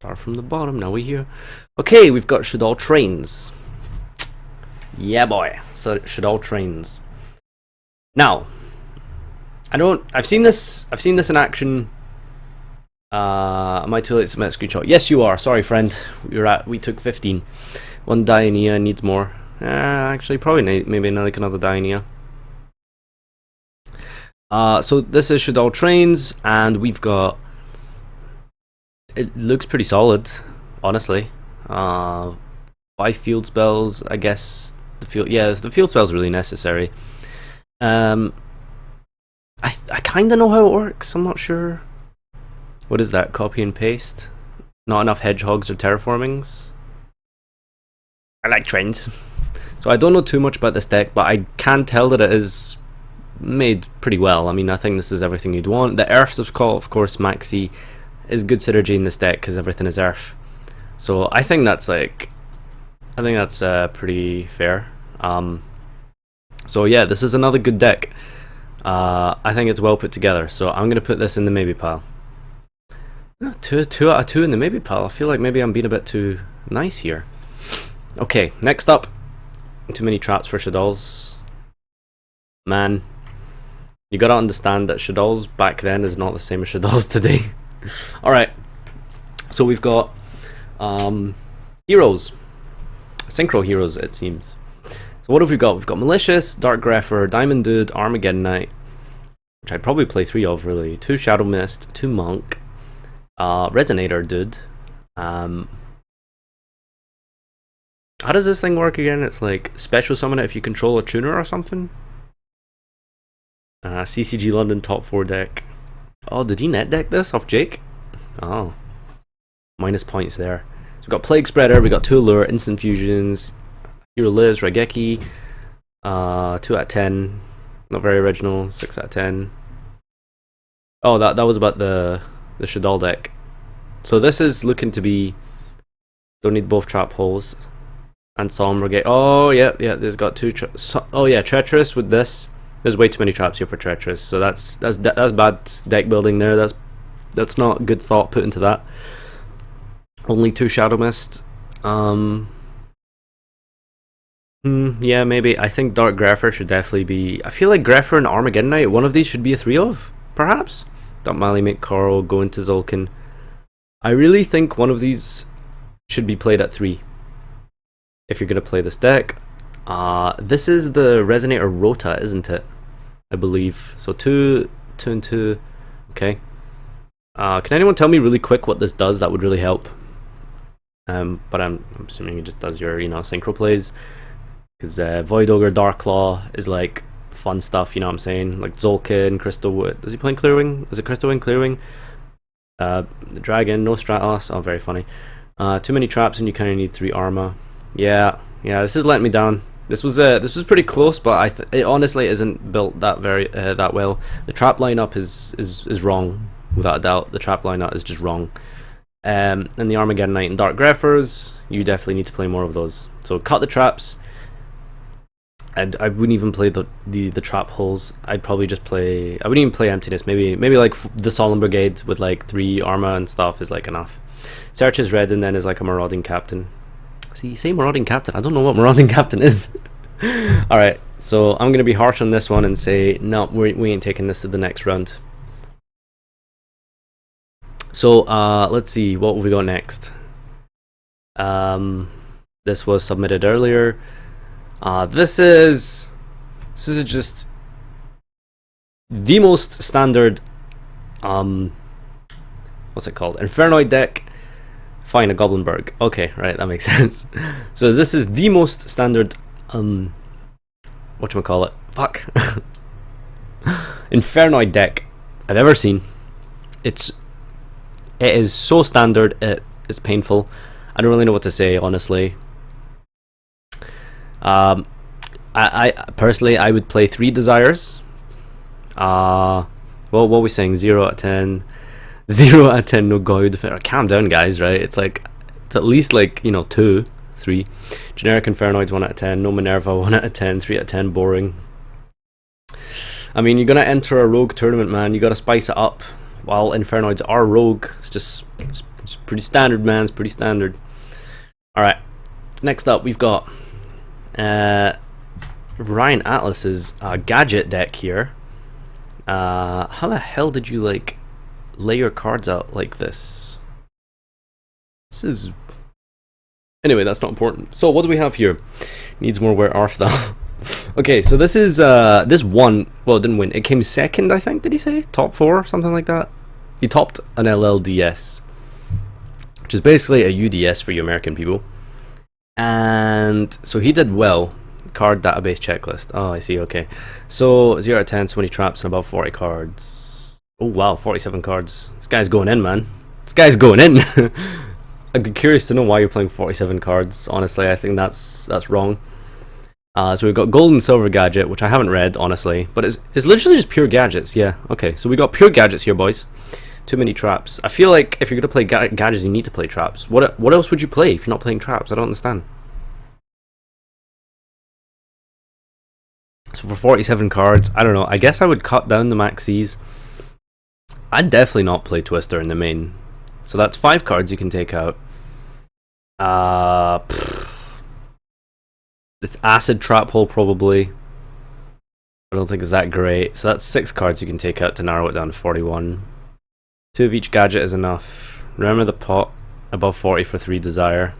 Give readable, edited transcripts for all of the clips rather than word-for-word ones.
Start from the bottom, now we're here. Okay, we've got Shadal Trains. Yeah boy, so Shadal Trains. Now, I've seen this in action. Am I too late to submit a screenshot? Yes you are, sorry friend. We took 15. One Diania needs more. Actually probably maybe like another Diania. So this is Shadal Trains, and we've got, it looks pretty solid, honestly. 5 field spells, I guess. The field spell's really necessary. I kind of know how it works. I'm not sure. What is that? Copy and paste. Not enough hedgehogs or terraformings. I like trains. So I don't know too much about this deck, but I can tell that it is made pretty well. I mean, I think this is everything you'd want. The Earths of course, Maxi is good synergy in this deck because everything is Earth. So I think that's pretty fair. So yeah, this is another good deck. I think it's well put together. So I'm gonna put this in the maybe pile. 2 out of 2 in the maybe pile. I feel like maybe I'm being a bit too nice here. Okay, next up. Too many traps for Shadals. Man, you gotta understand that Shadals back then is not the same as Shadals today. Alright, so we've got heroes. Synchro heroes, it seems. So what have we got? We've got Malicious, Dark Grepher, Diamond Dude, Armageddon Knight, which I'd probably play 3 of really. 2 Shadow Mist, 2 Monk, Resonator Dude. How does this thing work again? It's like special summon it if you control a tuner or something. CCG London top 4 deck. Oh, did he net deck this off Jake? Oh, minus points there. So we've got Plague Spreader, we got 2 Lure, Instant Fusions, Hero Lives, Raigeki. 2 out of 10. Not very original. 6 out of 10. Oh, that was about the Shadal deck. So this is looking to be, don't need both trap holes. And Solemn Brigade. Oh yeah, there's got 2 oh yeah, Treacherous with this. There's way too many traps here for Treacherous, so that's bad deck building there. That's not good thought put into that. Only 2 Shadow Mist. Yeah, maybe. I think Dark Grepher should definitely be. I feel like Grepher and Armageddon Knight, one of these should be a 3 of, perhaps. Dump Mali, make Coral, go into Zolkin. I really think one of these should be played at 3. If you're gonna play this deck. This is the Resonator Rota, isn't it? I believe. So 2 and 2. Okay. Can anyone tell me really quick what this does? That would really help. But I'm assuming it just does your, synchro plays. Because Void Ogre Darklaw is like fun stuff, you know what I'm saying? Like Zolkin, Crystal Wood. Is he playing Clearwing? Is it Crystal Wing, Clearwing? The Dragon, no Stratos. Oh, very funny. Too many traps and you kind of need 3 armor. Yeah, this is letting me down. This was pretty close, but it honestly isn't built that that well. The trap lineup is wrong, without a doubt. The trap lineup is just wrong. And the Armageddon Knight and Dark Greffers, you definitely need to play more of those. So cut the traps. And I wouldn't even play the trap holes. I'd probably just play. I wouldn't even play Emptiness. Maybe like the Solemn Brigade with like 3 armor and stuff is like enough. Search is red and then is like a Marauding Captain. See, say Marauding Captain. I don't know what Marauding Captain is. Alright, so I'm going to be harsh on this one and say, no, we ain't taking this to the next round. So, let's see, what have we got next? This was submitted earlier. This is just the most standard, what's it called? Infernoid deck. Fine, a Goblinberg. Okay, right, that makes sense. So this is the most standard, whatchamacallit? Fuck. Infernoid deck I've ever seen. It is so standard, it's painful. I don't really know what to say, honestly. I personally, I would play 3 Desires. Well, what are we saying? 0 out of 10. 0 out of 10, no God. Calm down, guys, right? It's at least like, 2, 3. Generic Infernoids, 1 out of 10. No Minerva, 1 out of 10. 3 out of 10, boring. I mean, you're gonna enter a rogue tournament, man. You gotta spice it up. While Infernoids are rogue, it's just It's pretty standard, man. It's pretty standard. Alright, next up we've got Ryan Atlas's Gadget deck here. How the hell did you like lay your cards out like this? This is... Anyway, that's not important. So what do we have here? Needs more wear arf though. Okay, so this is this won. Well, it didn't win. It came second, I think. Did he say top 4, something like that? He topped an LLDS, which is basically a UDS for you American people. And so he did well. Card database checklist. Oh, I see. Okay, so 0 out of 10, so many traps and above 40 cards. Oh wow, 47 cards. This guy's going in, man. This guy's going in. I'd be curious to know why you're playing 47 cards. Honestly, I think that's wrong. So we've got gold and silver gadget, which I haven't read, honestly, but it's literally just pure gadgets. Yeah, okay, so we got pure gadgets here, boys. Too many traps. I feel like if you're gonna play gadgets, you need to play traps. What else would you play if you're not playing traps? I don't understand. So for 47 cards, I don't know. I guess I would cut down the maxis. I'd definitely not play Twister in the main. So that's 5 cards you can take out. It's acid trap hole probably. I don't think it's that great. So that's 6 cards you can take out to narrow it down to 41. 2 of each gadget is enough. Remember the pot above 40 for 3 desire.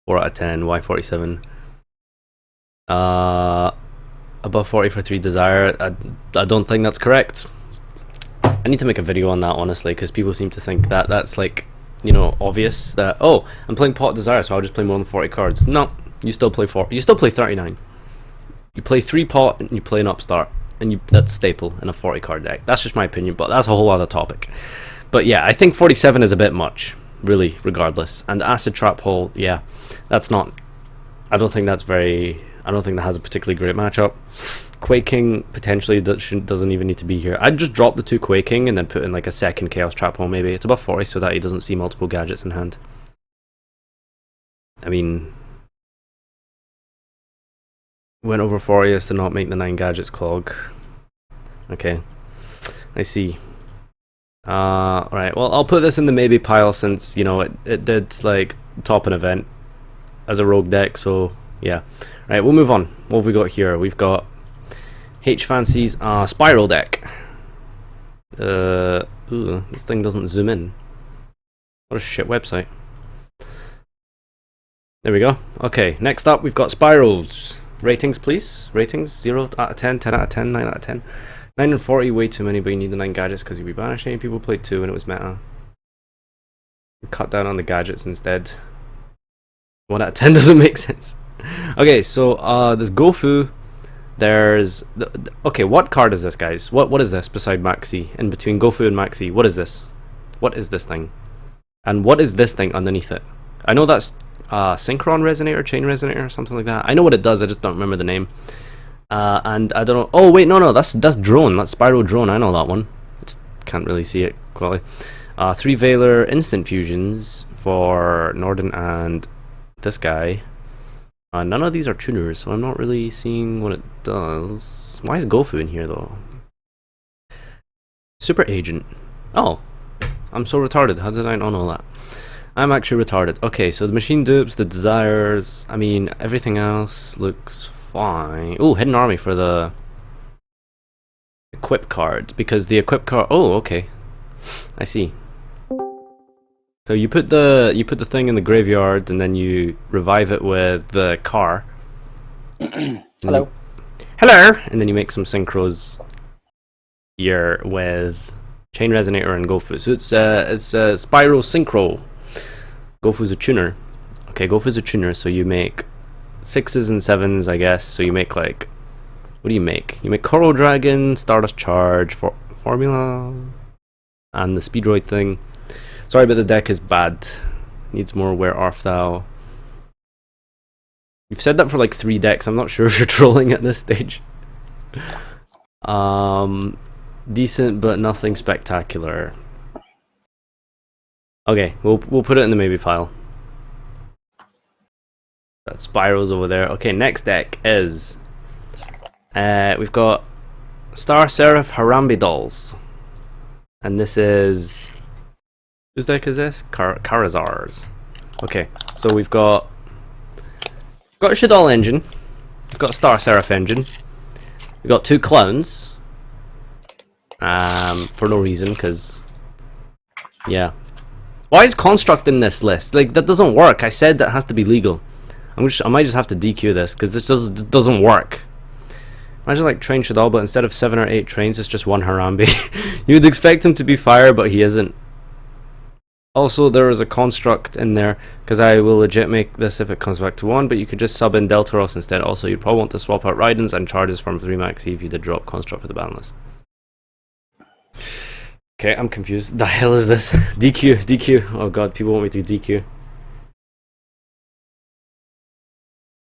4 out of 10. Why 47? Above 40 for 3 desire. I don't think that's correct. I need to make a video on that, honestly, because people seem to think that that's like, you know, obvious that, oh, I'm playing pot desire, so I'll just play more than 40 cards. No, you still play 40. You still play 39. You play 3 pot and you play an upstart, and that's staple in a 40 card deck. That's just my opinion, but that's a whole other topic. But yeah, I think 47 is a bit much, really, regardless. And acid trap hole, yeah, that's not. I don't think that's very. I don't think that has a particularly great matchup. Quaking potentially doesn't even need to be here. I'd just drop the 2 Quaking and then put in like a second Chaos Trap hole maybe. It's above 40 so that he doesn't see multiple gadgets in hand. I mean, went over 40 is to not make the 9 gadgets clog. Okay, I see. Alright, well I'll put this in the maybe pile since, you know, it did like top an event as a rogue deck, so yeah. Right, we'll move on. What have we got here? We've got H Fancy's Spiral deck. Ooh, this thing doesn't zoom in. What a shit website. There we go. Okay, next up we've got Spirals. Ratings, please. Ratings 0 out of 10, 10 out of 10, 9 out of 10. 9 and 40, way too many, but you need the 9 gadgets because you'll be banishing. People played 2 and it was meta. Cut down on the gadgets instead. 1 out of 10 doesn't make sense. Okay, so there's Gofu. There's okay, what card is this, guys? What is this beside Maxi? In between Gofu and Maxi, what is this? What is this thing? And what is this thing underneath it? I know that's Synchron Resonator, Chain Resonator, or something like that. I know what it does, I just don't remember the name. And I don't know. Oh wait, no, that's Drone. That's Spiral Drone. I know that one. I just can't really see it quite. 3 Veiler instant fusions for Norden and this guy. None of these are tuners, so I'm not really seeing what it does. Why is Gofu in here, though? Super Agent. Oh, I'm so retarded. How did I not know that? I'm actually retarded. Okay, so the machine dupes, the desires, I mean, everything else looks fine. Oh, Hidden Army for the equip card, because the equip card... Oh, okay. I see. So you put the thing in the graveyard and then you revive it with the car. Hello. Hello! And then you make some synchros here with Chain Resonator and Gofu. So it's a Spiral Synchro. Gofu's a tuner. Okay, Gofu's a tuner, so you make 6s and 7s, I guess. So you make like... What do you make? You make Coral Dragon, Stardust Charge, Formula, and the Speedroid thing. Sorry, but the deck is bad. Needs more Where Art Thou. You've said that for like 3 decks. I'm not sure if you're trolling at this stage. Decent, but nothing spectacular. Okay, we'll put it in the maybe pile. That Spirals over there. Okay, next deck is we've got Star Serif Harambe Dolls, and this is Whose deck is this? Karazar's. Okay, so we've got a Shadal engine, we've got a Star Serif engine, we've got 2 clowns, for no reason, because, yeah. Why is Construct in this list? Like, that doesn't work. I said that has to be legal. I might just have to DQ this, because this doesn't work. Imagine like train Shadal, but instead of 7 or 8 trains, it's just 1 Harambe. You would expect him to be fire, but he isn't. Also, there is a construct in there, because I will legit make this if it comes back to 1, but you could just sub in Deltaros instead. Also, you'd probably want to swap out Raidens and charges from 3 maxi if you did drop construct for the ban list. Okay, I'm confused. The hell is this? DQ. Oh god, people want me to DQ.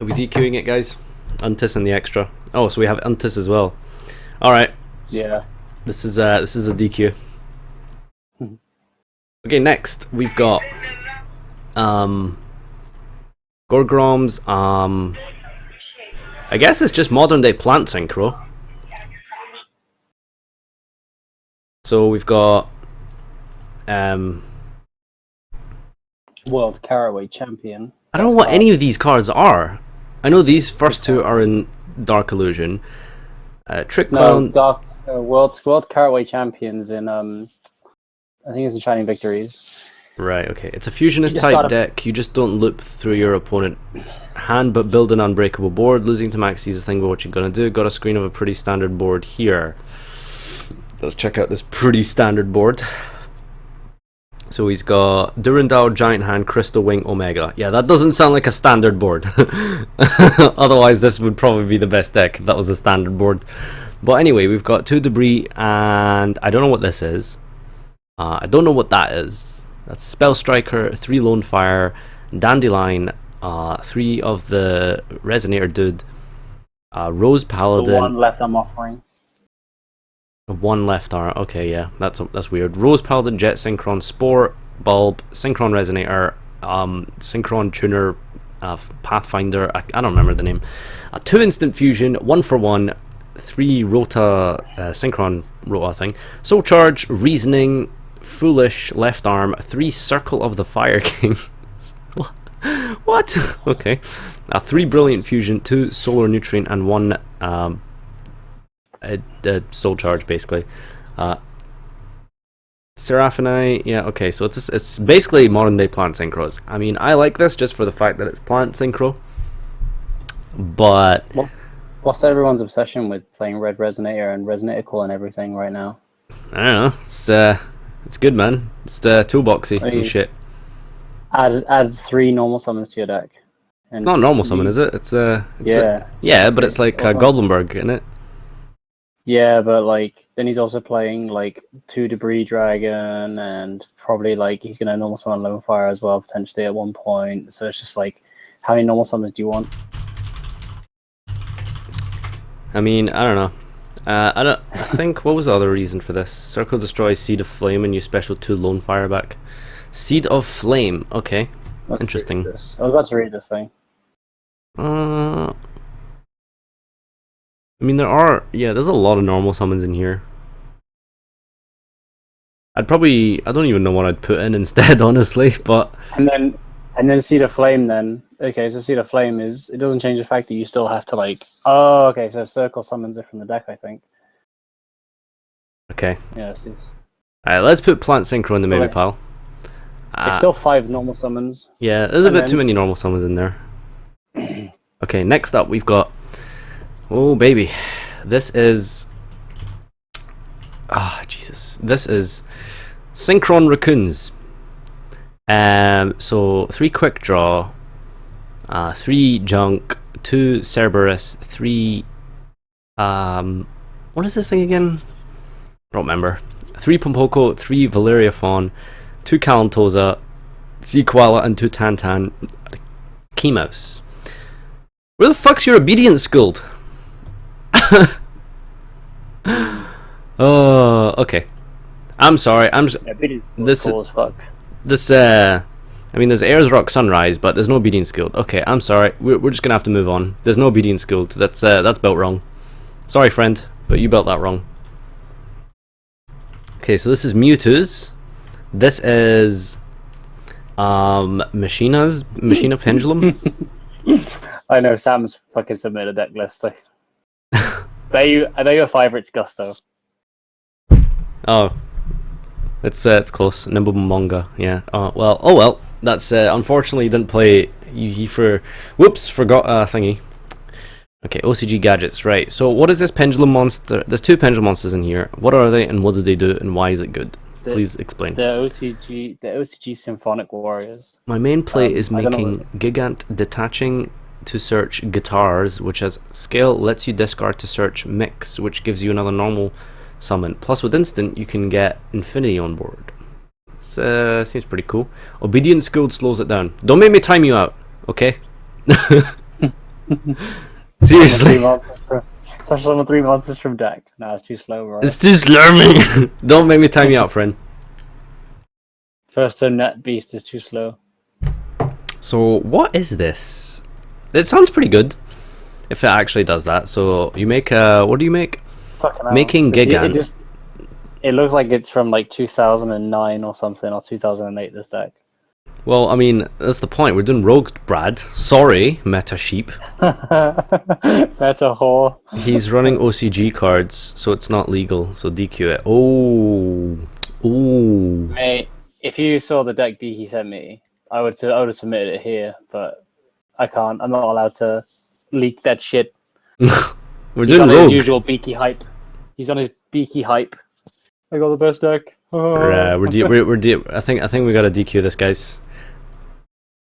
Are we DQing it, guys? Untis and the extra. Oh, so we have Untis as well. Alright. Yeah. This is a DQ. Okay, next we've got Gorgrom's I guess it's just modern day plant synchro. So we've got World Caraway Champion. I don't know what any of these cards are. I know these first 2 are in Dark Illusion. Trick Clown. No, World Caraway Champions in I think it's in Shining Victories. Right, okay. It's a fusionist type deck. You just don't loop through your opponent hand, but build an unbreakable board. Losing to maxi is the thing, but what you're gonna do. Got a screen of a pretty standard board here. Let's check out this pretty standard board. So he's got Durandal, Giant Hand, Crystal Wing, Omega. Yeah, that doesn't sound like a standard board. Otherwise, this would probably be the best deck if that was a standard board. But anyway, we've got 2 Debris, and I don't know what this is. I don't know what that is. That's Spell Striker, 3 Lone Fire, Dandelion, 3 of the Resonator Dude, Rose Paladin. The 1 left I'm offering. 1 left arm. Okay, yeah, that's weird. Rose Paladin, Jet Synchron, Spore, Bulb, Synchron Resonator, Synchron Tuner, Pathfinder. I don't remember the name. 2 Instant Fusion, 1 for 1, 3 Rota, Synchron Rota thing. Soul Charge, Reasoning, Foolish, Left Arm, 3 Circle of the Fire Kings. What? Okay. 3 Brilliant Fusion, 2 Solar Nutrient, and 1 Soul Charge, basically. Seraphini, yeah, okay, so it's basically modern day plant synchros. I mean, I like this just for the fact that it's plant synchro, but what's everyone's obsession with playing Red Resonator and Resonator Core and everything right now? I don't know, it's good, man. It's toolboxy and shit. Add 3 normal summons to your deck. It's not normal summon, is it? It's yeah, but it's like Goblinberg, isn't it? Yeah, but like then he's also playing like 2 Debris Dragon, and probably like he's gonna normal summon Lone Fire as well potentially at one point. So it's just like, how many normal summons do you want? I mean, I don't know. I think what was the other reason for this? Circle destroys Seed of Flame and you special 2 Lone Fire back. Seed of Flame. Okay, interesting. I was about to read this thing. I mean, there's a lot of normal summons in here. I don't even know what I'd put in instead, honestly, but... And then Seed of Flame then. Okay, so Seed of Flame it doesn't change the fact that you still have to like... Oh, okay, so Circle summons it from the deck, I think. Okay. Yeah, Alright, let's put Plant Synchro in the maybe pile. It's still 5 normal summons. Yeah, there's a bit too many normal summons in there. Okay, next up we've got... Oh, baby. This is... Ah, Jesus. This is Synchron Raccoons. So 3 Quick Draw, 3 Junk, 2 Cerberus, 3... what is this thing again? I don't remember. 3 Pompoko, 3 Valeria Fawn, 2 Calantosa, Sequala, and 2 Tantan. Chemos. Where the fuck's your obedience schooled? Oh, okay. I'm sorry. I mean, there's Ayers Rock Sunrise, but there's no obedience guild. Okay, I'm sorry. We're just gonna have to move on. There's no obedience guild. That's built wrong. Sorry, friend, but you built that wrong. Okay, so this is Mewtwo's. This is Machina Pendulum. I know Sam's fucking submitted a deck list. I know your favourite's Gusto. Oh, it's close. Nimble Manga, yeah. Oh well. That's unfortunately didn't play. He forgot thingy. Okay, OCG gadgets, right. So what is this pendulum monster? There's two pendulum monsters in here. What are they and what do they do and why is it good? Please explain. The OCG Symphonic Warriors. My main play is I don't know making Gigant detaching to search guitars, which has skill, lets you discard to search mix, which gives you another normal summon. Plus with instant you can get Infinity on board. It seems pretty cool. Obedient School slows it down. Don't make me time you out, okay? Seriously. Especially on the 3 monsters from deck. No, it's too slow, bro. It's too slow, me. Don't make me time you out, friend. First net beast is too slow. So what is this? It sounds pretty good if it actually does that. So you make what do you make? Making Gigant. It looks like it's from like 2009 or something, or 2008, this deck. Well, I mean, that's the point. We're doing Rogue, Brad. Sorry, Meta Sheep. Meta whore. He's running OCG cards, so it's not legal. So DQ it. Oh. Ooh. Mate, if you saw the deck B he sent me, I would have submitted it here, but I can't. I'm not allowed to leak that shit. We're doing Rogue. His usual beaky hype. He's on his beaky hype. I got the best deck. I think we gotta DQ this, guys.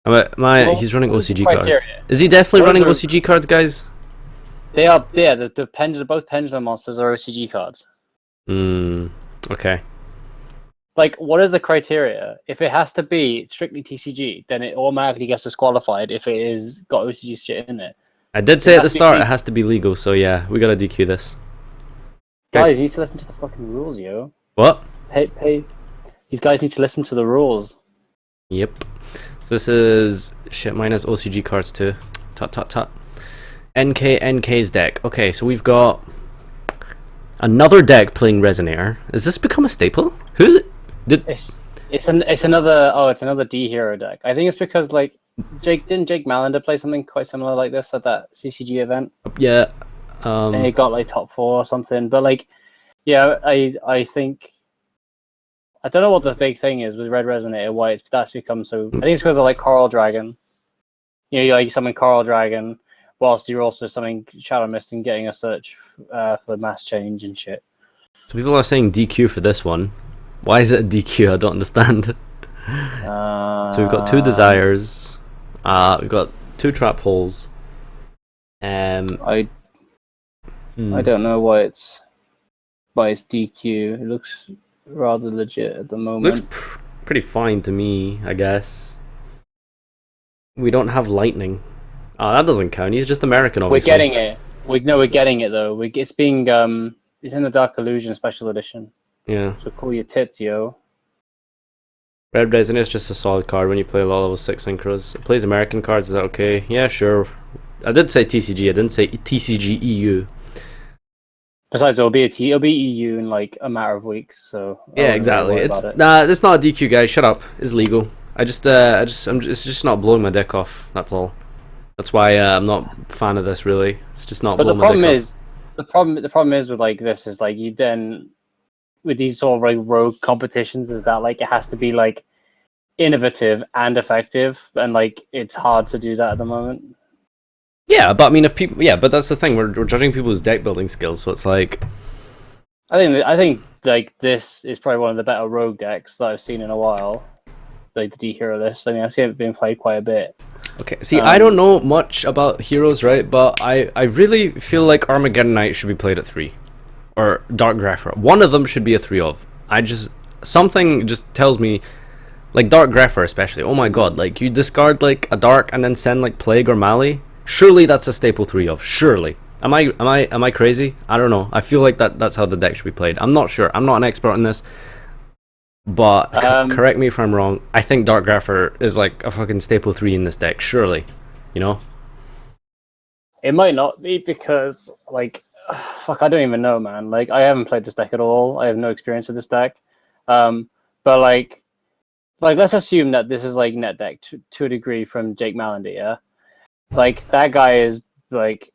He's running OCG cards. Is he definitely running OCG cards, guys? They are. Yeah, both pendulum monsters are OCG cards. Okay. Like, what is the criteria? If it has to be strictly TCG, then it automatically gets disqualified if it is got OCG shit in it. I did say at the start it has to be legal, so yeah, we gotta DQ this. Guys, you need to listen to the fucking rules, yo. What? Pay. These guys need to listen to the rules. Yep. So this is shit minus OCG cards too. Tut. NK's deck. Okay, so we've got another deck playing Resonator. Has this become a staple? Who did? It's another D hero deck. I think it's because like Jake Mallender play something quite similar like this at that CCG event? Yeah. And he got like top 4 or something. But like, yeah, I think I don't know what the big thing is with Red Resonator. Why that's become so. I think it's because of like Coral Dragon. You know, you like summon Coral Dragon, whilst you're also summoning Shadow Mist and getting a search for mass change and shit. So people are saying DQ for this one. Why is it a DQ? I don't understand. So we've got 2 desires. We've got 2 trap holes. I don't know why it's DQ. It looks rather legit at the moment. Looks pretty fine to me, I guess. We don't have lightning. That doesn't count. He's just American, obviously. We're getting it. We're getting it though. It's being it's in the Dark Illusion Special Edition. Yeah. So cool your tits, yo. Red Resin is just a solid card when you play a lot of level 6 synchros. It plays American cards, is that okay? Yeah, sure. I did say TCG, I didn't say TCG EU. Besides, it'll be EU in like a matter of weeks, so yeah, exactly. It's not a DQ, guys. Shut up. It's legal. It's just not blowing my deck off. That's all. That's why I'm not a fan of this. Really, it's just not. But blowing my deck off. The problem is with like this is like you then with these sort of like rogue competitions is that like it has to be like innovative and effective, and like it's hard to do that at the moment. Yeah, but I mean, but that's the thing. We're judging people's deck building skills, so it's like. I think like this is probably one of the better rogue decks that I've seen in a while. Like the D hero list. I mean, I've seen it being played quite a bit. Okay, see, I don't know much about heroes, right? But I really feel like Armageddon Knight should be played at 3, or Dark Grapher. One of them should be a 3 of. Something just tells me. Like Dark Grapher especially. Oh my god! Like you discard like a Dark and then send like Plague or Mali. Surely that's a staple 3 of. Surely. Am I crazy? I don't know. I feel like that's how the deck should be played. I'm not sure. I'm not an expert on this. But correct me if I'm wrong. I think Dark Grapher is like a fucking staple 3 in this deck. Surely, you know. It might not be because like, fuck, I don't even know, man. Like I haven't played this deck at all. I have no experience with this deck. But like, like let's assume that this is like net deck to a degree from Jake Malandy, yeah. Like that guy is like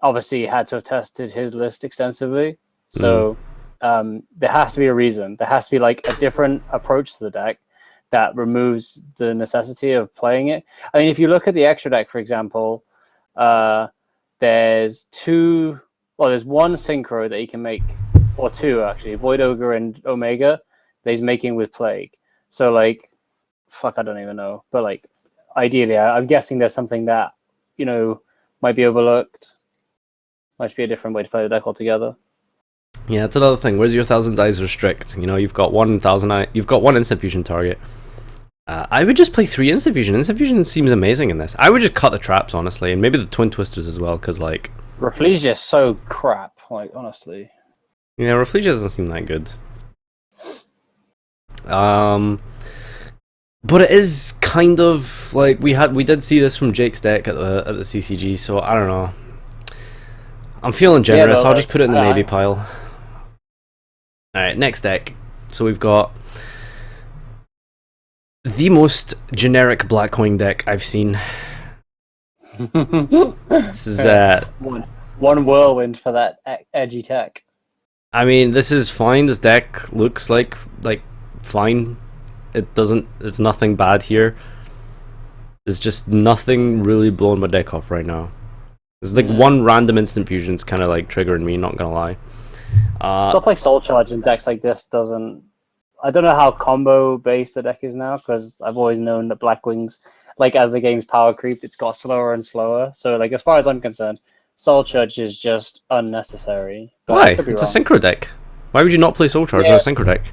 obviously had to have tested his list extensively, so there has to be a reason. There has to be like a different approach to the deck that removes the necessity of playing it. I mean, if you look at the extra deck, for example, there's there's one Synchro that he can make, or two actually, Void Ogre and Omega, that he's making with Plague. So like, fuck, I don't even know, but like, ideally, I'm guessing there's something that might be overlooked. Might be a different way to play the deck altogether. Yeah, it's another thing. Where's your Thousand Eyes restrict? You've got one instant fusion target. I would just play 3 instant fusion. Instant fusion seems amazing in this. I would just cut the traps, honestly, and maybe the twin twisters as well, because like Rafflesia is so crap. Like honestly, yeah, Rafflesia doesn't seem that good. But it is kind of like we did see this from Jake's deck at the CCG, so I don't know. I'm feeling generous. I'll just put it in the maybe pile. Alright, next deck. So we've got the most generic Blackwing deck I've seen. This is one whirlwind for that edgy tech. I mean, this is fine. This deck looks like fine. It's nothing bad here. There's just nothing really blowing my deck off right now. There's like one random instant fusion's kind of like triggering me, not gonna lie. Stuff like Soul Charge in decks like this doesn't. I don't know how combo based the deck is now, because I've always known that Blackwings, like as the game's power creeped, it's got slower and slower. So like as far as I'm concerned, Soul Charge is just unnecessary. Why? It's a Synchro deck. Why would you not play Soul Charge in a Synchro deck?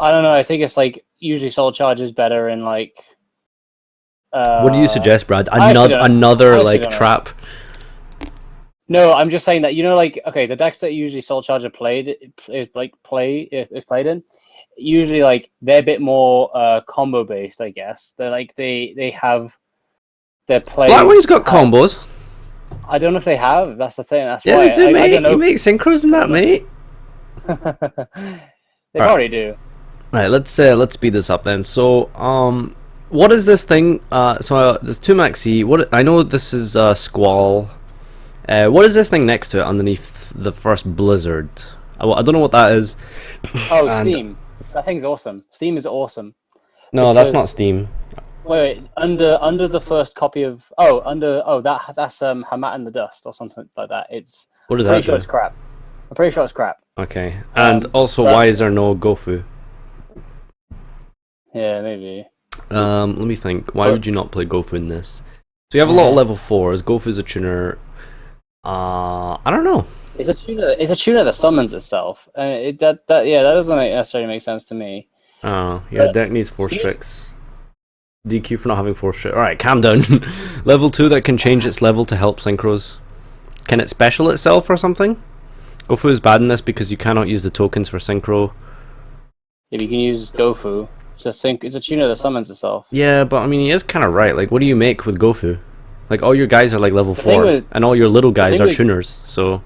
I don't know. I think it's like usually Soul Charge is better in like. What do you suggest, Brad? Another like trap. No, I'm just saying that the decks that usually Soul Charge are played in, usually like they're a bit more combo based, I guess. They're like they have their play. Blackwing's got combos. I don't know if they have. That's the thing. That's yeah, why they do, mate. You make synchros in that, mate. They probably do. Right, let's speed this up then. So, what is this thing? There's 2 Maxi. What I know this is Squall. What is this thing next to it underneath the first Blizzard? I don't know what that is. Oh, Steam. That thing's awesome. Steam is awesome. No, that's not Steam. Wait. Under the first copy of that's Hamat in the Dust or something like that. What does that do? I'm pretty sure it's crap. Okay. And also, why is there no Gofu? Yeah, maybe. Let me think. Why would you not play Gofu in this? So you have a lot of level 4s. Gofu's a tuner. I don't know. It's a tuner that summons itself. That doesn't necessarily make sense to me. Oh, yeah, deck needs 4 tricks. DQ for not having 4 tricks. Alright, calm down. Level 2 that can change its level to help synchros. Can it special itself or something? Gofu is bad in this because you cannot use the tokens for synchro. If you can use Gofu, it's a tuner that summons itself. Yeah, but I mean, he is kind of right. Like, what do you make with Gofu? Like, all your guys are like level 4, and all your little guys are tuners, so...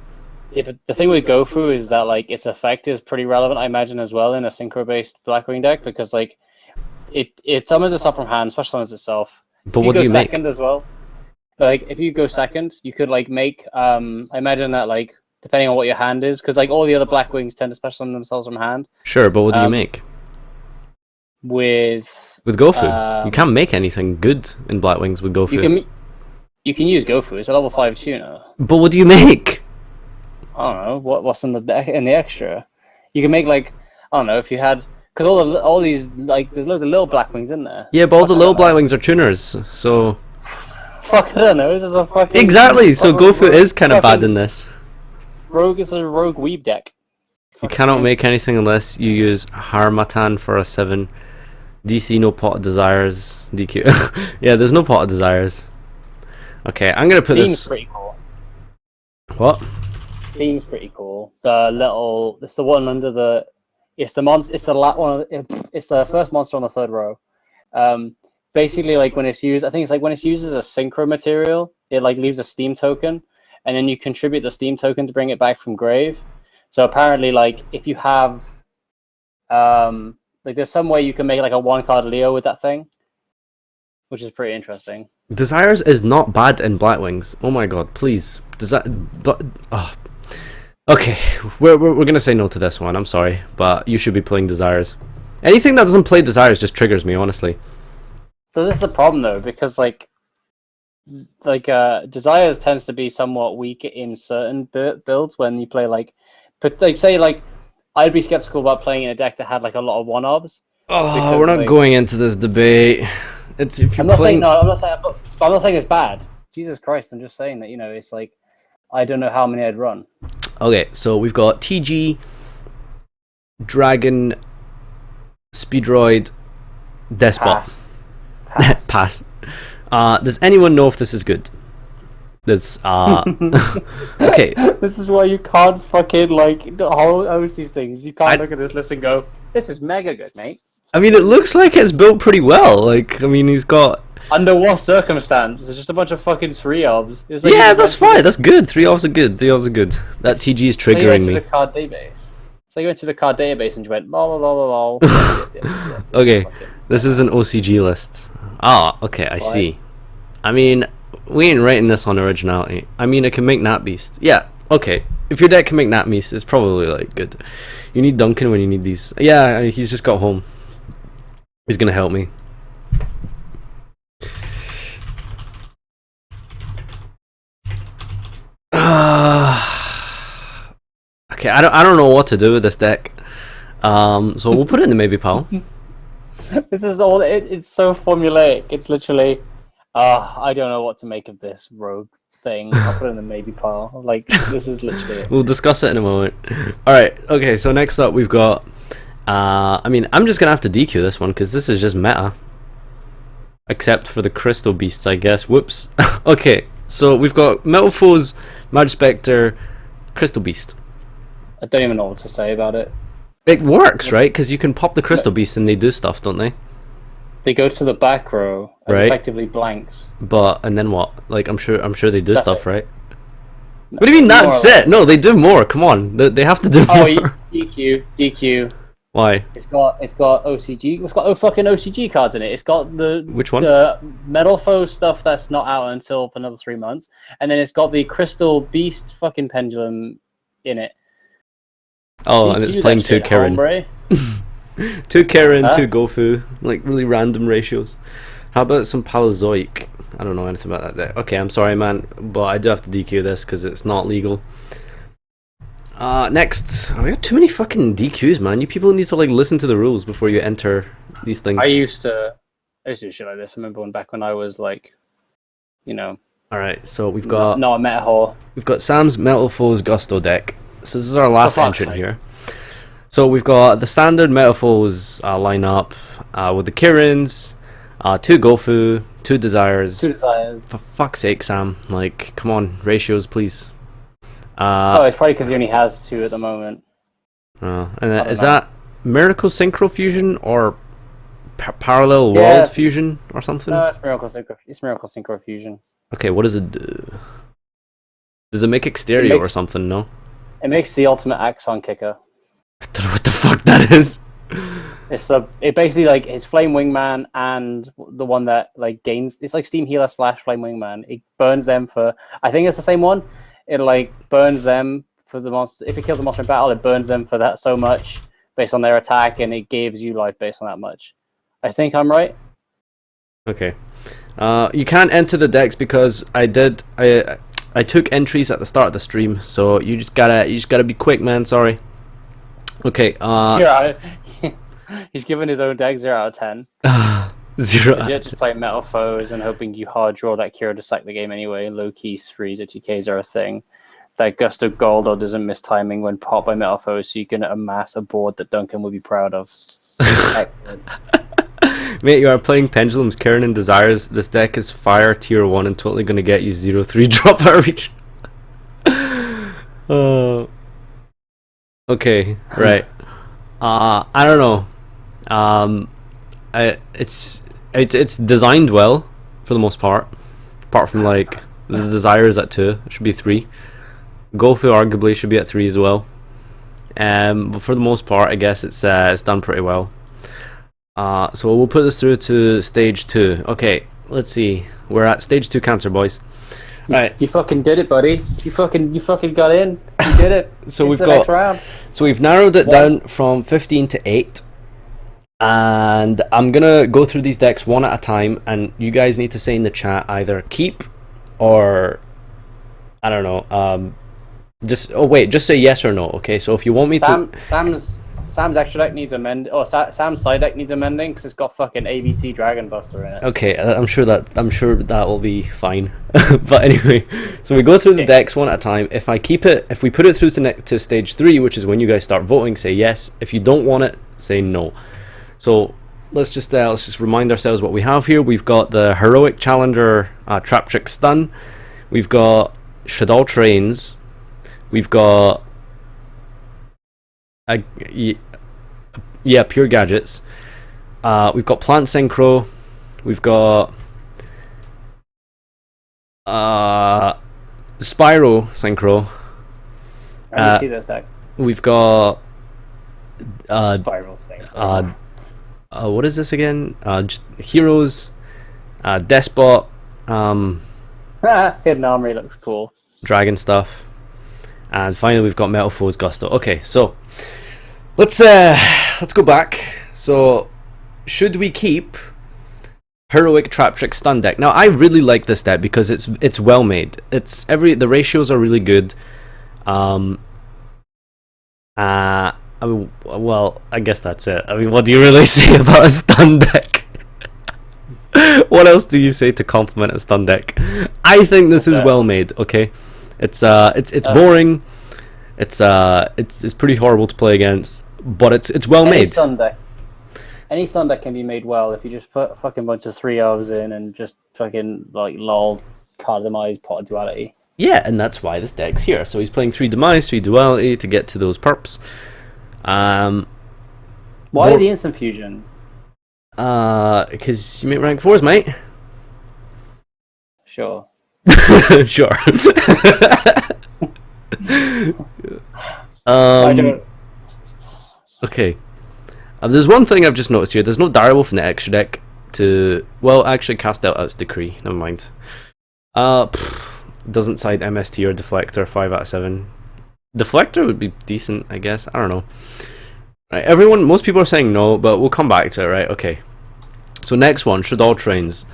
Yeah, but the thing with Gofu is that, like, its effect is pretty relevant, I imagine, as well, in a Synchro-based Blackwing deck, because, like, it summons itself from hand, special summons itself. But what do you make? Second as well. Like, if you go second, you could, like, make... I imagine that, like, depending on what your hand is, because, like, all the other Blackwings tend to special summon themselves from hand. Sure, but what do you make? With Gofu? You can't make anything good in Blackwings with Gofu. You can use Gofu. It's a level 5 tuner. But what do you make? I don't know what's in the extra. You can make like I don't know if you had because all these like there's loads of little Blackwings in there. Yeah, but all the little Blackwings are tuners, so. Fuck, I don't know. This is a fucking exactly. So Gofu is kind of bad in this. Rogue is a rogue weeb deck. You cannot make anything unless you use Harmatan for a 7. DC no pot of desires. DQ. Yeah, there's no pot of desires. Okay, I'm gonna put Steam's pretty cool. What? Steam's pretty cool. It's the one under the. It's the first monster on the 3rd row. Basically, like when it's used, I think it's like when it's used as a synchro material, it like leaves a Steam token, and then you contribute the Steam token to bring it back from grave. So apparently, like if you have, Like, there's some way you can make like a 1-card Leo with that thing, which is pretty interesting. Desires is not bad in Blackwings. Oh my god, please. Okay, we're gonna say no to this one. I'm sorry, but you should be playing Desires. Anything that doesn't play Desires just triggers me, honestly. So this is a problem though, because like Desires tends to be somewhat weak in certain builds when you play like say like I'd be skeptical about playing in a deck that had like a lot of one-offs. Oh, we're not like, going into this debate. It's if you're playing. I'm not saying it's bad. Jesus Christ, I'm just saying that it's like I don't know how many I'd run. Okay, so we've got TG, Dragon, Speedroid, Despot. Pass. Does anyone know if this is good? This okay. This is why you can't fucking like host these things. You can't look at this list and go, "This is mega good, mate." I mean, it looks like it's built pretty well. Like, I mean, he's got. Under what circumstance? It's just a bunch of fucking 3-ofs. Like yeah, that's fine. That's good. 3-ofs are good. 3-ofs are good. That TG is triggering me. The card database. So you went to the card database and you went lol lol lol lol. Okay, this is an OCG list. Ah, okay, I see. I mean, we ain't writing this on originality. I mean, it can make Nat Beast. Yeah, okay. If your deck can make Nat Beast, it's probably like good. You need Duncan when you need these. Yeah, he's just got home. He's gonna help me. Okay, I don't know what to do with this deck. So we'll put it in the maybe pile. This is all. It's so formulaic. It's literally. I don't know what to make of this rogue thing. I'll put it in the maybe pile. Like, this is literally it. We'll discuss it in a moment. Alright, okay, so next up we've got... I mean, I'm just going to have to DQ this one, because this is just meta. Except for the Crystal Beasts, I guess. Whoops. Okay, so we've got Metalfoes, Mad Spectre, Crystal Beast. I don't even know what to say about it. It works, right? Because you can pop the Crystal Beasts and they do stuff, don't they? They go to the back row as effectively blanks. But and then what? Like I'm sure they do stuff, right? No, what do you mean that's it? No, they do more. Come on, they have to do more. Oh, DQ. Why? It's got OCG. It's got fucking OCG cards in it. It's got the which one? The Metalfoes stuff that's not out until for another 3 months, and then it's got the Crystal Beast fucking pendulum in it. Oh, and it's playing 2 Karen. 2 Karen, 2 Gofu, like really random ratios. How about some Paleozoic? I don't know anything about that deck. Okay, I'm sorry, man, but I do have to DQ this because it's not legal. Next, we have too many fucking DQs, man. You people need to like listen to the rules before you enter these things. I used to do shit like this. I remember back when I was like, All right, so we've got not a meta whore. We've got Sam's Metalfoes Gusto deck. So this is our last entrant here. So we've got the standard Metalfoes lineup with the Kirins, 2 Gofu, 2 Desires. 2 Desires. For fuck's sake, Sam. Like, come on, ratios, please. It's probably because he only has 2 at the moment. And is that Miracle Synchro Fusion or Parallel World Fusion or something? No, it's Miracle Synchro. It's Miracle Synchro Fusion. Okay, what does it do? Does it make Exterior or something? No. It makes the ultimate Axon kicker. I don't know what the fuck that is. It basically like his Flame Wingman and the one that like gains. It's like Steam Healer / Flame Wingman. It burns them for. I think it's the same one. It like burns them for the monster. If it kills a monster in battle, it burns them for that so much based on their attack, and it gives you life based on that much. I think I'm right. Okay. You can't enter the decks because I took entries at the start of the stream, so you just gotta be quick, man. Sorry. Okay. He's given his own deck 0 out of 10. 0. You're just playing Metalfoes and hoping you hard draw that Kira to sack the game anyway. Low key freeze at TKs are a thing. That Gusto Goldo doesn't miss timing when popped by Metalfoes, so you can amass a board that Duncan will be proud of. Excellent. Mate, you are playing Pendulums, Karen, and Desires. This deck is Fire Tier 1 and totally gonna get you 0/3 drop out reach. Okay, right. I don't know. It's designed well for the most part. Apart from like the Desires at 2, it should be 3. Gofu arguably should be at 3 as well. But for the most part, I guess it's done pretty well. So we'll put this through to stage 2. Okay, let's see. We're at stage 2 cancer, boys. Right. You fucking did it, buddy. You fucking got in. You did it. So It's the next round. So we've narrowed it down from 15 to 8. And I'm gonna go through these decks one at a time, and you guys need to say in the chat either keep or I don't know. Just say yes or no. Okay. So if you want me to, Sam's extra deck needs amending. Oh, Sam's side deck needs amending because it's got fucking ABC Dragon Buster in it. okay, I'm sure that will be fine. But anyway, so we go through the decks one at a time. If we put it through to stage 3, which is when you guys start voting, say yes. If you don't want it, say no. So let's just remind ourselves what we have here. We've got the Heroic Challenger Trap Trick Stun. We've got Shadal Trains. We've got pure gadgets. We've got Plant Synchro. We've got Spyro Synchro. I see this deck. We've got Spiral Synchro. What is this again? Heroes, Despot, Hidden Armory looks cool. Dragon stuff, and finally we've got Metalfoes Gusto. Okay, so let's go back. So should we keep Heroic Trap Trick Stun deck? Now I really like this deck because it's well made. The ratios are really good. Well, I guess that's it. I mean, what do you really say about a stun deck? What else do you say to compliment a stun deck? I think this is well made. Okay, it's boring. It's pretty horrible to play against, but it's well made. Any stun deck can be made well if you just put a fucking bunch of 3-0s in and just fucking like lol card demise pot of duality. Yeah, and that's why this deck's here. So he's playing 3 demise, 3 duality to get to those perps. Why the instant fusions? Because you make rank 4s, mate. Sure. Sure. Okay. There's one thing I've just noticed here. There's no Direwolf in the extra deck to... Well, actually, cast out Out's Decree. Never mind. Doesn't side MST or Deflector, 5 out of 7. Deflector would be decent, I guess. I don't know. Right, most people are saying no, but we'll come back to it, right? Okay. So next one, Shadal Trains.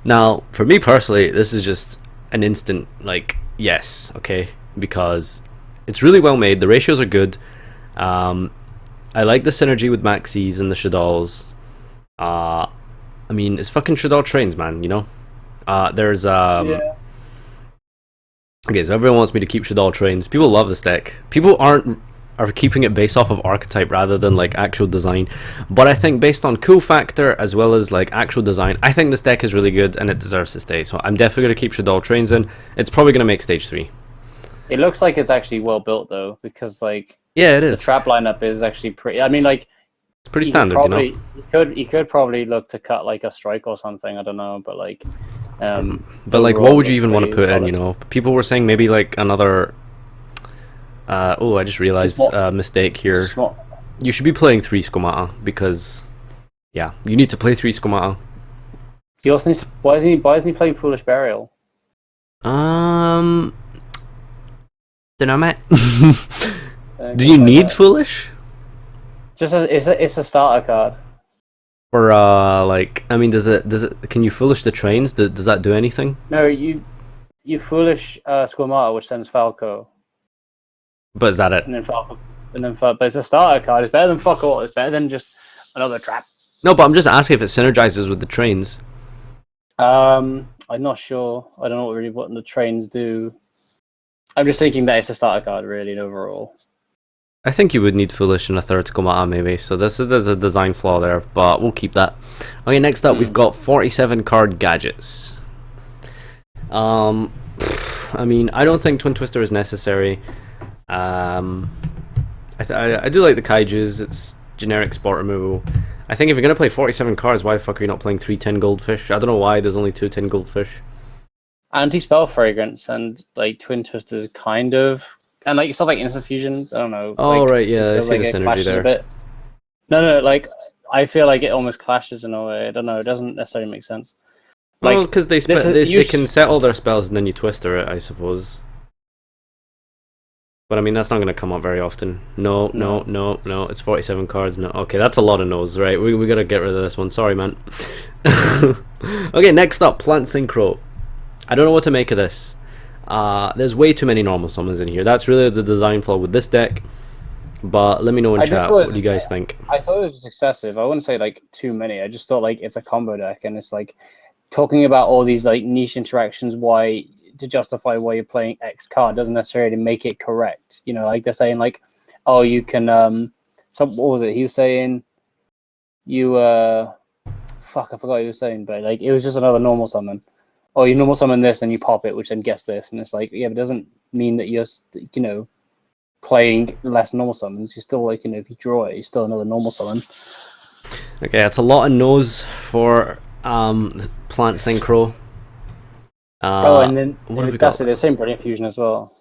Now, for me personally, this is just an instant, like, yes, okay? Because it's really well made. The ratios are good. I like the synergy with Maxis and the Shadals. I mean, it's fucking Shadal Trains, man, you know? There's, yeah. Okay, so everyone wants me to keep Shadal Trains. People love this deck. People are keeping it based off of archetype rather than like actual design. But I think based on cool factor as well as like actual design, I think this deck is really good and it deserves to stay. So I'm definitely going to keep Shadal Trains in. It's probably going to make stage 3. It looks like it's actually well built though, because like yeah, it is. The trap lineup is actually pretty. I mean, like it's pretty standard, you know. You could probably look to cut like a strike or something. I don't know, but like. But like, what would you even want to put in? You know, people were saying maybe like another. Oh, I just realized a mistake here. You should be playing 3 Skomata because, yeah, you need to play 3 Skomata. You also need. Why isn't he playing Foolish Burial? Don't know, mate. Do you need Foolish? Just it's a starter card. Or like, I mean, does it? Can you Foolish the trains? Does that do anything? No, you Foolish Squamata, which sends Falco. But is that it? And then Falco, but it's a starter card. It's better than fuck all. It's better than just another trap. No, but I'm just asking if it synergizes with the trains. I'm not sure. I don't know what the trains do. I'm just thinking that it's a starter card, really, overall. I think you would need Foolish in a third Skomata, maybe. So there's a design flaw there, but we'll keep that. Okay, next up, we've got 47 card gadgets. I mean, I don't think Twin Twister is necessary. I do like the Kaijus. It's generic spot removal. I think if you're going to play 47 cards, why the fuck are you not playing 3 10 goldfish? I don't know why there's only 2 10 goldfish. Anti-spell fragrance and like Twin Twisters kind of, and like stuff like instant fusion. I don't know. Oh like, right, yeah, I see the synergy there. No, like I feel like it almost clashes in a way. I don't know. It doesn't necessarily make sense. Like, well, because they can set all their spells and then you twister it, I suppose. But I mean, that's not going to come up very often. No. It's 47 cards. No, okay, that's a lot of no's, right? We got to get rid of this one. Sorry, man. Okay, next up, Plant Synchro. I don't know what to make of this. There's way too many normal summons in here. That's really the design flaw with this deck. But let me know in chat, what do you guys think? I thought it was excessive. I wouldn't say like too many. I just thought like it's a combo deck, and it's like talking about all these like niche interactions, why to justify why you're playing X card doesn't necessarily make it correct. You know, like they're saying like, oh, you can what was it? He was saying you fuck, I forgot what he was saying, but like it was just another normal summon. Oh, you normal summon this and you pop it, which then gets this, and it's like, yeah, but it doesn't mean that you're playing less normal summons. You're still like, if you draw it, you're still another normal summon. Okay, that's a lot of no's for Plant Synchro. And then that's it. They're saying Brilliant Fusion as well.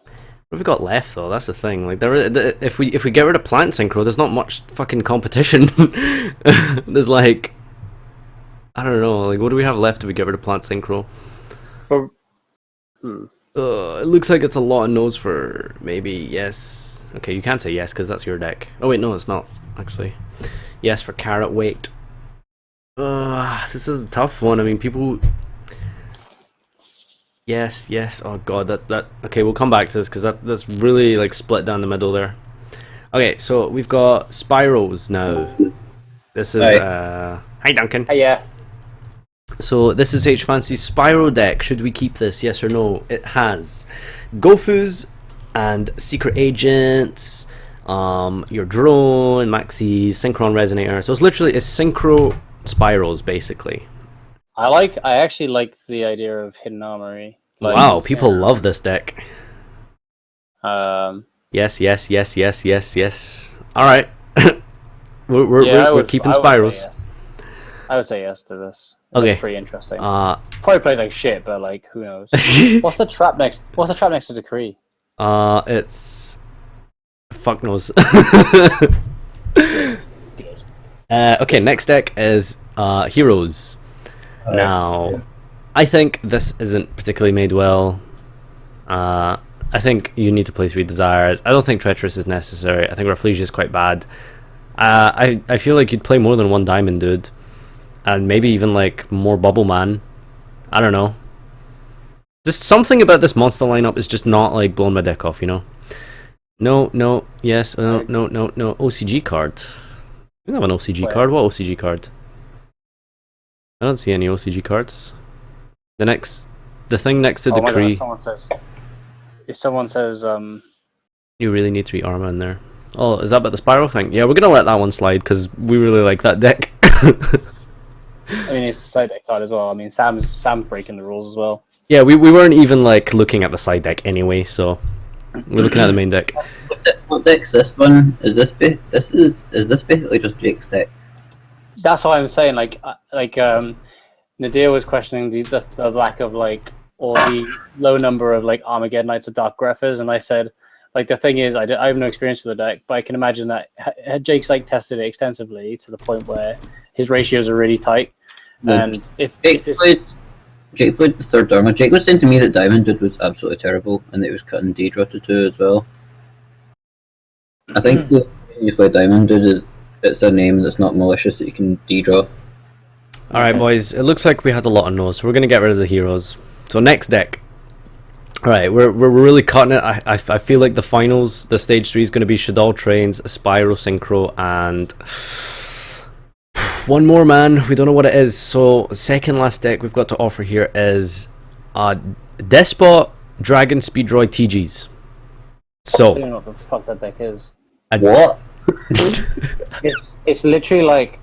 What have we got left though? That's the thing. Like, if we get rid of Plant Synchro, there's not much fucking competition. There's like, I don't know. Like, what do we have left if we get rid of Plant Synchro? It looks like it's a lot of no's for maybe yes. Okay, you can't say yes because that's your deck. Oh wait, no, it's not actually. Yes for Carrot Weight. This is a tough one. I mean, people. Yes. Oh god, that. Okay, we'll come back to this because that's really like split down the middle there. Okay, so we've got Spyros now. This is hi Duncan. Yeah. So this is H Fancy's Spyro deck. Should we keep this? Yes or no? It has Gofus and Secret Agents, your drone, Maxis, Synchron Resonator. So it's Synchro Spyros basically. I actually like the idea of Hidden Armory. Like, wow, people love this deck. Yes. All right, we're keeping Spyros. I would say yes to this. Okay. That's pretty interesting. Probably plays like shit, but like who knows? What's the trap next to Decree? It's fuck knows. Good. Okay, next deck is Heroes. Now, I think this isn't particularly made well. I think you need to play 3 Desires. I don't think Treacherous is necessary. I think Rafflesia is quite bad. I feel like you'd play more than 1 Diamond Dude. And maybe even like more Bubble Man. I don't know. Just something about this monster lineup is just not like blowing my deck off, you know? No, yes, no. OCG card. We don't have an OCG card. What OCG card? I don't see any OCG cards. The thing next to Decree. God, if someone says you really need 3 armor in there. Oh, is that about the Spiral thing? Yeah, we're gonna let that one slide because we really like that deck. I mean, it's a side deck card as well. I mean, Sam's breaking the rules as well. Yeah, we weren't even like looking at the side deck anyway, so we're looking at the main deck. What deck's this one? Is this basically just Jake's deck? That's what I'm saying. Like Nadir was questioning the lack of like, or the low number of like Armageddonites or Dark Greffers, and I said, like, the thing is, I have no experience with the deck, but I can imagine that Jake's like tested it extensively to the point where his ratios are really tight. And Jake played the 3rd armor. Jake was saying to me that Diamond Dude was absolutely terrible, and that it was cutting Daedra to 2 as well. I think the reason you play Diamond Dude is it's a name that's not malicious that you can de-draw. Alright boys, it looks like we had a lot of no's, so we're going to get rid of the heroes. So next deck. Alright, we're really cutting it. I feel like the finals, the stage 3 is going to be Shadal Trains, Spyro Synchro, and one more, man. We don't know what it is. So second last deck we've got to offer here is Despot Dragon Speedroid TGs. So I don't know what the fuck that deck is. What? It's literally like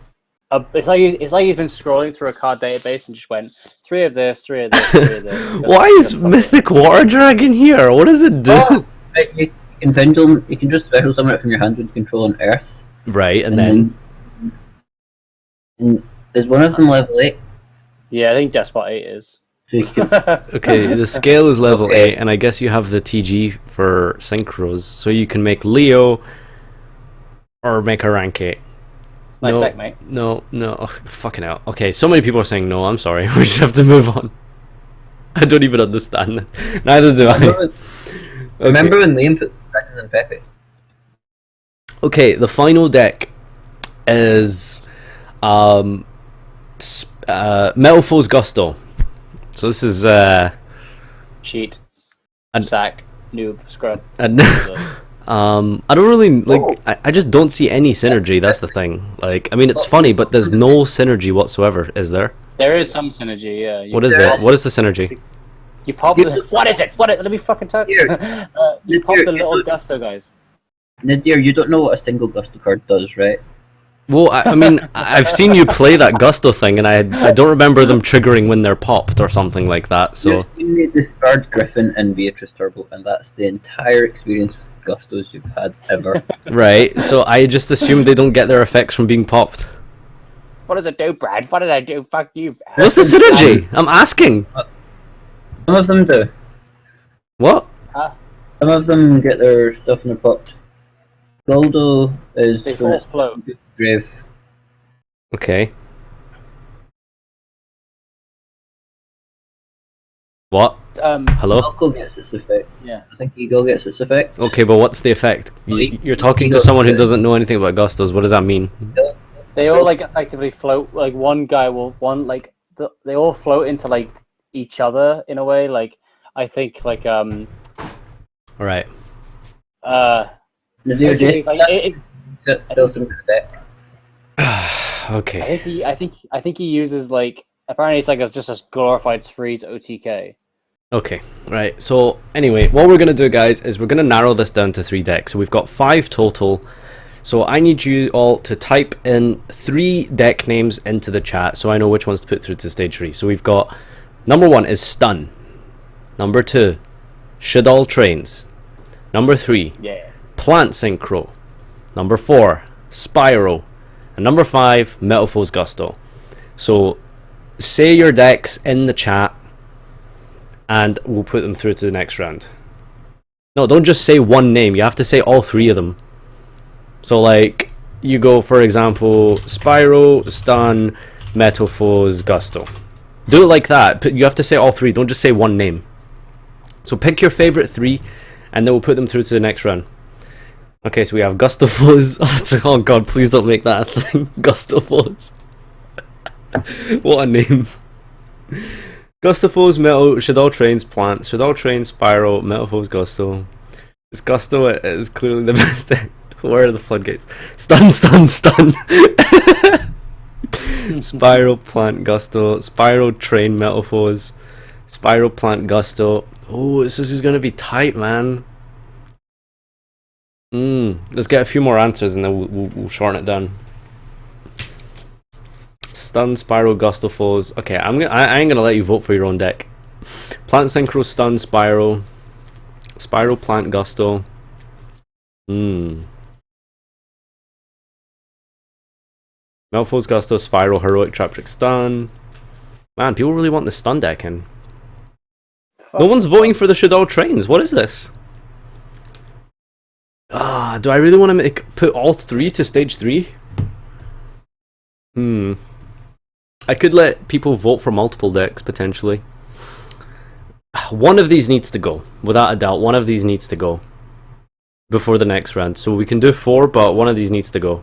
it's like he's been scrolling through a card database and just went 3 of this, 3 of this, 3 of this. Why is Mythic Water Dragon here? What does it do? Oh, you can pendulum. You can just special summon it from your hand with control on Earth. Right, and then is one of them level 8? Yeah, I think Despot 8 is. Okay, the scale is level 8, and I guess you have the TG for Synchros, so you can make Leo or make a rank 8. Nice no, deck, mate. no, no. Oh, fucking hell. Okay, so many people are saying no. I'm sorry. We just have to move on. I don't even understand. Neither do I. Remember when Liam put Dragons and Pepe? Okay, the final deck is Metalfoes Gusto. So this is Cheat. And- Sack. Noob. Scrub. and I don't really like. I just don't see any synergy. That's the thing. Like, I mean, it's funny, but there's no synergy whatsoever. Is there? There is some synergy, yeah. What is it? What is the synergy? You pop the... What is it? Let me fucking tell you. Here. You pop Here, the you little don't- Gusto, guys. Nadir, you don't know what a single Gusto card does, right? Well, I mean, I've seen you play that Gusto thing, and I don't remember them triggering when they're popped or something like that. So You've seen me discard Griffin and Beatrice Turbo, and that's the entire experience with Gustos you've had ever. right. So I just assume they don't get their effects from being popped. What does it do, Brad? What did I do? Fuck you, Brad. What's the synergy? I'm asking. Some of them do. What? Some of them get their stuff in the pot. Goldo is They force float. grave. Okay. What? Hello? Alco gets its effect. Yeah. I think Eagle gets its effect. Okay, but what's the effect? You're talking to someone who doesn't know anything about Gustos. What does that mean? They all like effectively float. Like one guy will they all float into like each other in a way. Like I think like All right. Nadir basically, Jason like, still some good deck. Okay. I think he uses like apparently it's like just a glorified freeze OTK. Okay, right. So anyway, what we're gonna do, guys, is we're gonna narrow this down to 3 decks. So we've got 5 total. So I need you all to type in 3 deck names into the chat, so I know which ones to put through to stage 3. So we've got number 1 is Stun. Number 2, Shadal Trains. Number 3, Yeah. Plant Synchro. Number 4, Spyro. And number 5, Metalfoes Gusto. So say your decks in the chat, and we'll put them through to the next round. No, don't just say one name. You have to say all 3 of them. So, like, you go, for example, Spyro, Stun, Metalfoes, Gusto. Do it like that. You have to say all 3. Don't just say one name. So pick your favorite 3, and then we'll put them through to the next round. Okay, so we have Gustofoes. Oh god, please don't make that a thing. Gustofoes. What a name. Gustofoes, Shadal Trains, Plant, Shadal Trains, Spyro, Metalfoes, Gusto. It's Gusto, it is clearly the best deck. Where are the floodgates? Stun, stun, stun! Spyro, Plant, Gusto, Spyro, Train, Metalfoes, Spyro, Plant, Gusto. Oh, this is gonna be tight, man. Let's get a few more answers and then we'll shorten it down. Stun, Spyro, Gustofoes. Okay, I ain't gonna let you vote for your own deck. Plant, Synchro, Stun, Spyro. Spyro, Plant, Gusto. Metalfoes, Gusto, Spyro, Heroic, Trap Trick, Stun. Man, people really want the Stun deck in. No one's voting for the Shadal Trains. What is this? Do I really want to put all 3 to stage 3? I could let people vote for multiple decks, potentially. One of these needs to go. Without a doubt, one of these needs to go. Before the next round. So we can do 4, but one of these needs to go.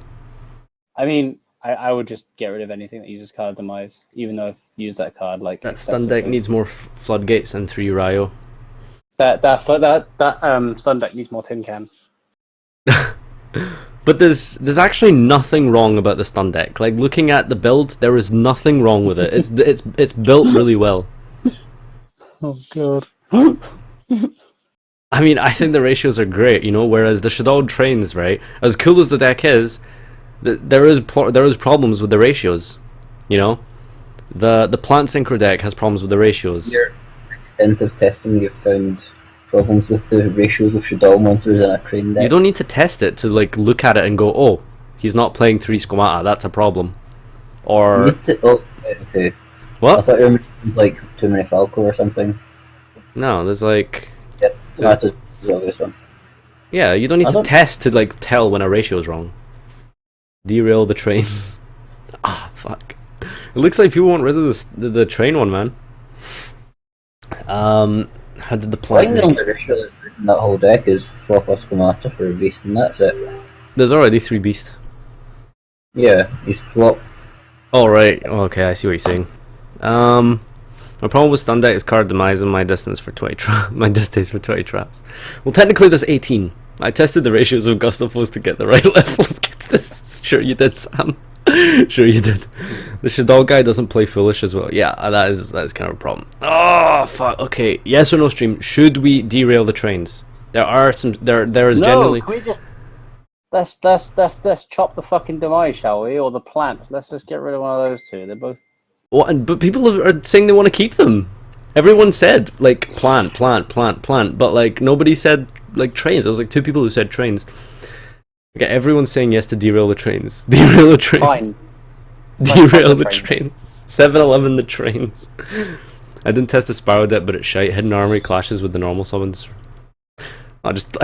I mean, I would just get rid of anything that uses card demise, even though I've used that card like That Stun deck needs more floodgates and 3 Ryo. That stun deck needs more tin can. But there's actually nothing wrong about the Stun deck. Like, looking at the build, there is nothing wrong with it. It's built really well. Oh god. I mean, I think the ratios are great, you know. Whereas the Shadal Trains, right, as cool as the deck is, there is problems with the ratios. You know, the Plant Synchro deck has problems with the ratios. Your extensive testing, you've found problems with the ratios of Shadal monsters in a train deck. You don't need to test it to like look at it and go, oh, he's not playing 3 Squamata, that's a problem. Or okay. What? I thought you were like too many Falco or something. No, there's like, That's the obvious one. yeah, you don't need to test to like tell when a ratio is wrong. Derail the trains. Ah, fuck. It looks like people want rid of this, the train one, man. How did the I plan? think the only issue in that whole deck is swap a schemata for a beast, and that's it. There's already 3 beasts. Yeah, you swap. Oh, right. Okay, I see what you're saying. My problem with stun deck is card demise and my distance for 20 my distance for 20 traps. Well, technically there's 18. I tested the ratios of Metalfoes to get the right level against this. Sure you did, Sam. Sure you did. The Shadal guy doesn't play foolish as well. Yeah, that is kind of a problem. Oh fuck. Okay, yes or no stream. Should we derail the trains? There are some. There is No, generally. can we just let's chop the fucking demise, shall we? Or the plants. Let's just get rid of one of those two. They're both. What? But people are saying they want to keep them. Everyone said like plant, but like nobody said like trains. There was like 2 people who said trains. Okay, everyone's saying yes to derail the trains. Derail the trains. Fine. Derail the trains. 7-Eleven the trains. I didn't test the Sparrow deck, but it's shite. Hidden Armory clashes with the normal summons. I'll just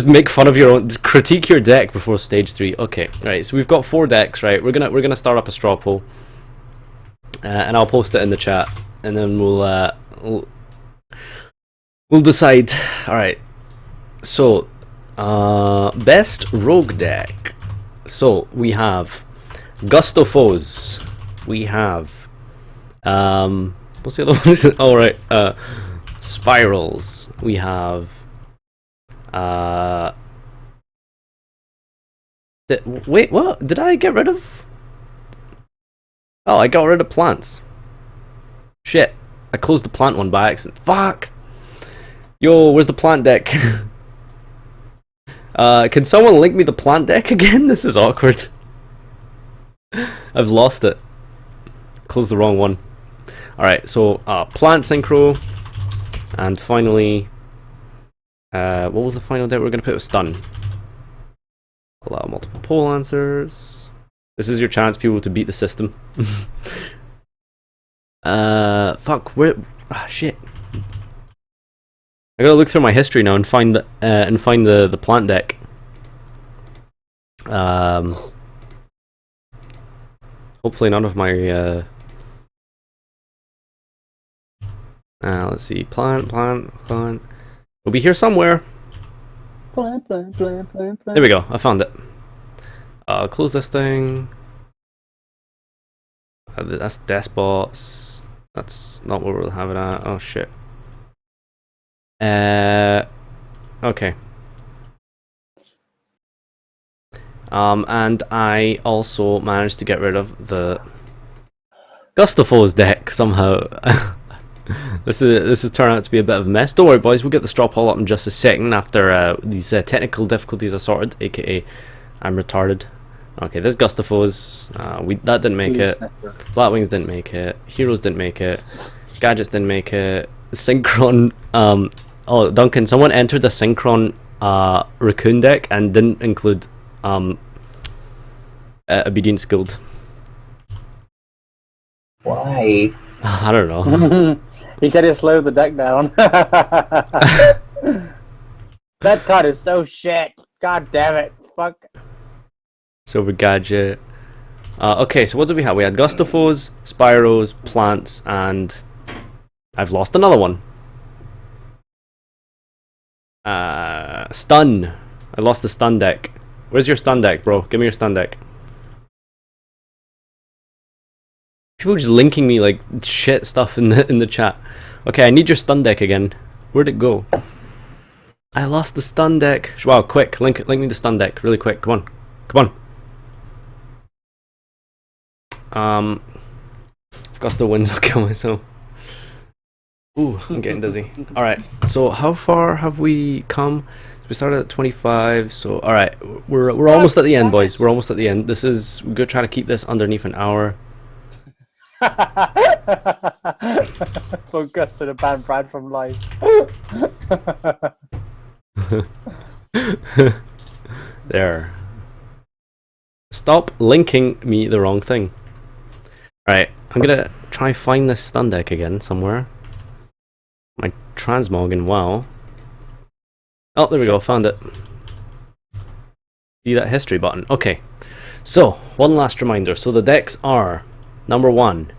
make fun of your own. Just critique your deck before stage 3. Okay, right. So we've got 4 decks, right? We're gonna start up a straw poll, and I'll post it in the chat, and then we'll decide. All right. So, best rogue deck. So we have Metalfoes. We have what's the other one? Oh right, Spirals. We have wait, what? Did I get rid of? Oh, I got rid of plants. Shit, I closed the plant one by accident. Fuck. Yo, where's the plant deck? Can someone link me the plant deck again? This is awkward. I've lost it. Closed the wrong one. Alright, so plant synchro. And finally, what was the final deck we're going to put with stun? Allow multiple poll answers. This is your chance, people, to beat the system. Fuck, where? Ah, shit. I gotta look through my history now and find the plant deck. Hopefully none of my let's see, plant. It'll be here somewhere. Plant. There we go. I found it. Close this thing. That's Despots. That's not where we'll have it at. Oh shit. Okay. And I also managed to get rid of the Metalfoes deck somehow. This is turning out to be a bit of a mess. Don't worry, boys. We'll get the straw poll up in just a second after these technical difficulties are sorted. AKA, I'm retarded. Okay, this Metalfoes. That didn't make it. Blackwings didn't make it. Heroes didn't make it. Gadgets didn't make it. Synchron. Oh, Duncan, someone entered the Synchron Raccoon deck and didn't include Obedience Guild. Why? I don't know. He said he slowed the deck down. That card is so shit. God damn it. Fuck. Silver Gadget. Okay, so what do we have? We had Metalfoes, Spyros, Plants, and I've lost another one. Stun. I lost the stun deck. Where's your stun deck, bro? Give me your stun deck. People just linking me like shit stuff in the chat. Okay, I need your stun deck again. Where'd it go? I lost the stun deck. Wow, quick, link me the stun deck really quick. Come on. If Gusto wins, I'll kill myself. Ooh, I'm getting dizzy. Alright, so how far have we come? We started at 25, so alright, we're almost at the end, boys. We're almost at the end. We're gonna try to keep this underneath an hour. For Gusto to ban Brad from life. There. Stop linking me the wrong thing. Alright, I'm gonna try find this stun deck again somewhere. My transmog in WoW. Oh, there we go, found it. See that history button. Okay. So, one last reminder. So the decks are, number 1,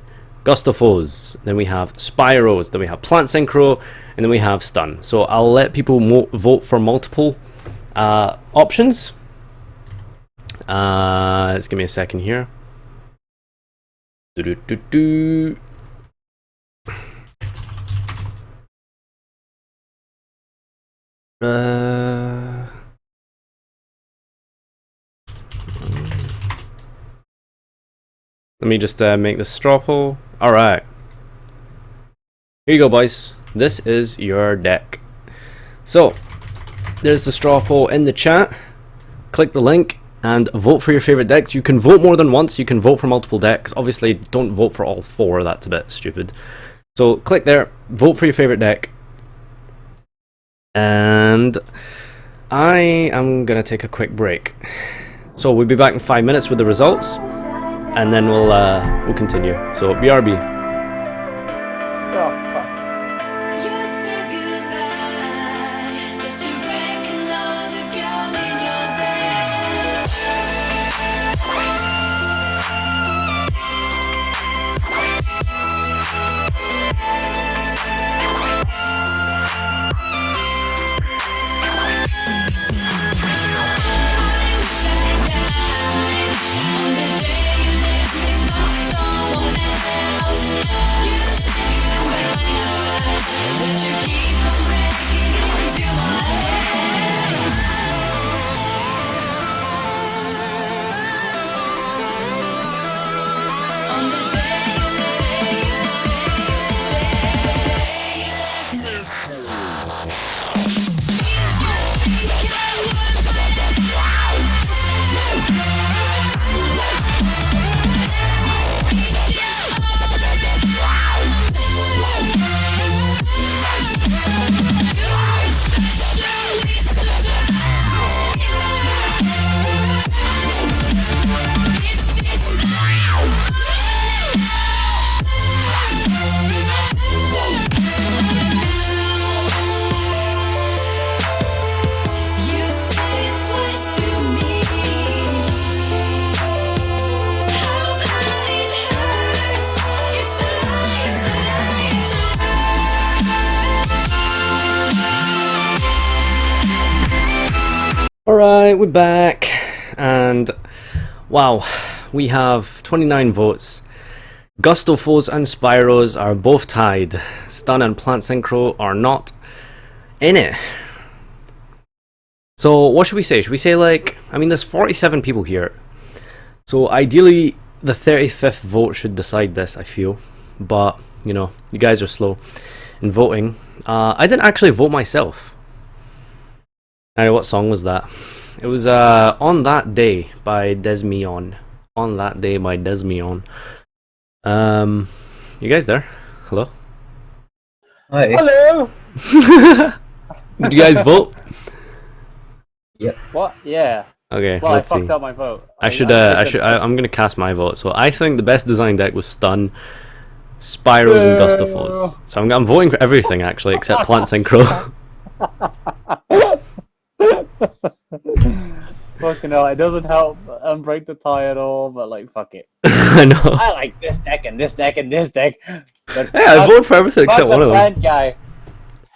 Gustafos, then we have Spyros, then we have Plant Synchro, and then we have Stun. So I'll let people vote for multiple options. Let's give me a second here. Let me just make this straw poll. Alright. Here you go, boys. This is your deck. So, there's the straw poll in the chat. Click the link and vote for your favorite decks. You can vote more than once. You can vote for multiple decks. Obviously, don't vote for all 4. That's a bit stupid. So, click there. Vote for your favorite deck. And I am going to take a quick break. So, we'll be back in 5 minutes with the results. And then we'll continue. So BRB. Oh fuck. You said goodbye just to break another gun in your bed. I wish I died on the day you left me for someone else. You said goodbye, but you keep on breaking into my head. On the day you left me for someone else. You just think I would find You said it twice to me. How bad it hurts. It's a lie, it's a lie, it's a lie. Alright, we're back. And wow, we have 29 votes. Gustafos and Spyros are both tied. Stun and Plant Synchro are not in it. So what should we say? Should we say, like, I mean, there's 47 people here. So ideally the 35th vote should decide this, I feel. But, you know, you guys are slow in voting. I didn't actually vote myself. Alright, what song was that? It was On That Day by Desmion. On That Day by Desmion. You guys there? Hello? Hi. Hello. Did you guys vote? What? Yeah. Okay, Well, let's I see. fucked up my vote. I'm gonna cast my vote. So I think the best design deck was Stun, Spyros, and Gustafos. So I'm voting for everything actually except Plant Synchro. Fucking hell, it doesn't help break the tie at all, but like, fuck it. I know. I like this deck and this deck and this deck. But Yeah, I voted for everything fuck except the one of them. plant guy.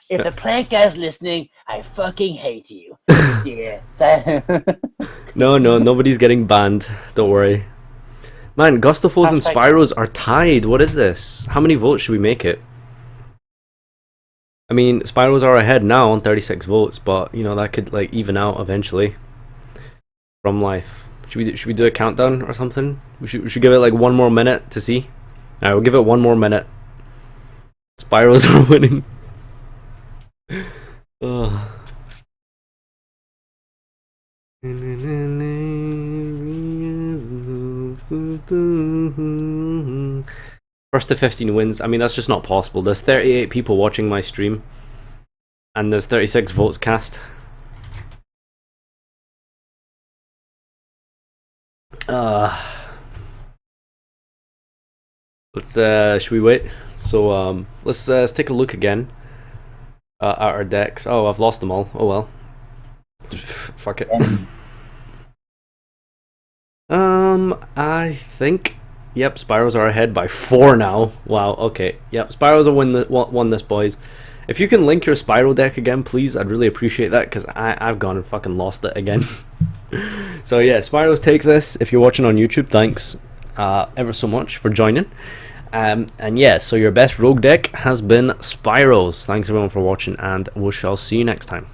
If the plant guy's listening, I fucking hate you. Yeah. No, nobody's getting banned. Don't worry. Man, Gustafos and Hashtag- Spyros are tied. What is this? How many votes should we make it? I mean, Spyros are ahead now on 36 votes, but you know that could like even out eventually. From life, should we do a countdown or something? We should give it like 1 more minute to see. Alright, we'll give it 1 more minute. Spyros are winning. Ugh. First to 15 wins. I mean, that's just not possible. There's 38 people watching my stream, and there's 36 votes cast. Should we wait? So let's take a look again at our decks. Oh, I've lost them all. Oh well. Fuck it. I think, yep, Spyros are ahead by 4 now. Wow, okay. Yep, Spyros are won this, boys. If you can link your Spyro deck again, please, I'd really appreciate that, because I've gone and fucking lost it again. So yeah, Spyros take this. If you're watching on YouTube, thanks ever so much for joining. And yeah, so your best rogue deck has been Spyros. Thanks everyone for watching, and we shall see you next time.